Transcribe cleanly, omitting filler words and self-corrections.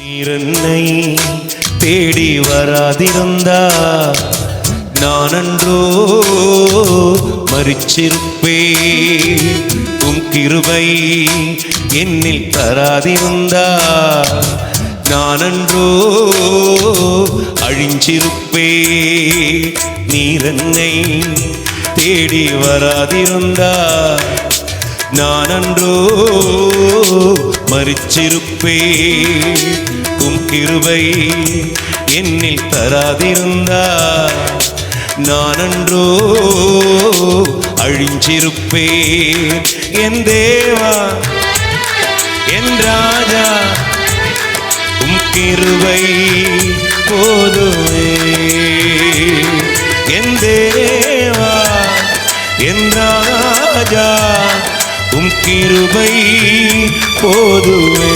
நீரென்னை தேடி வராதிருந்தா நான் அன்றோ மரிச்சிருப்பே. உம் கிருபை என்னில் தராதிருந்தா நான் அன்றோ அழிஞ்சிருப்பே. நீரென்னை தேடி வராதிருந்தா நான் அன்றோ மரிச்சிருப்பே. உம் கிருபை என்னில் தராதிருந்தா நான் அன்றோ அழிஞ்சிருப்பே. என் தேவா என் ராஜா உம் கிருபை போதுமே. என் தேவா என் ராஜா உம் கிருபை போதுமே.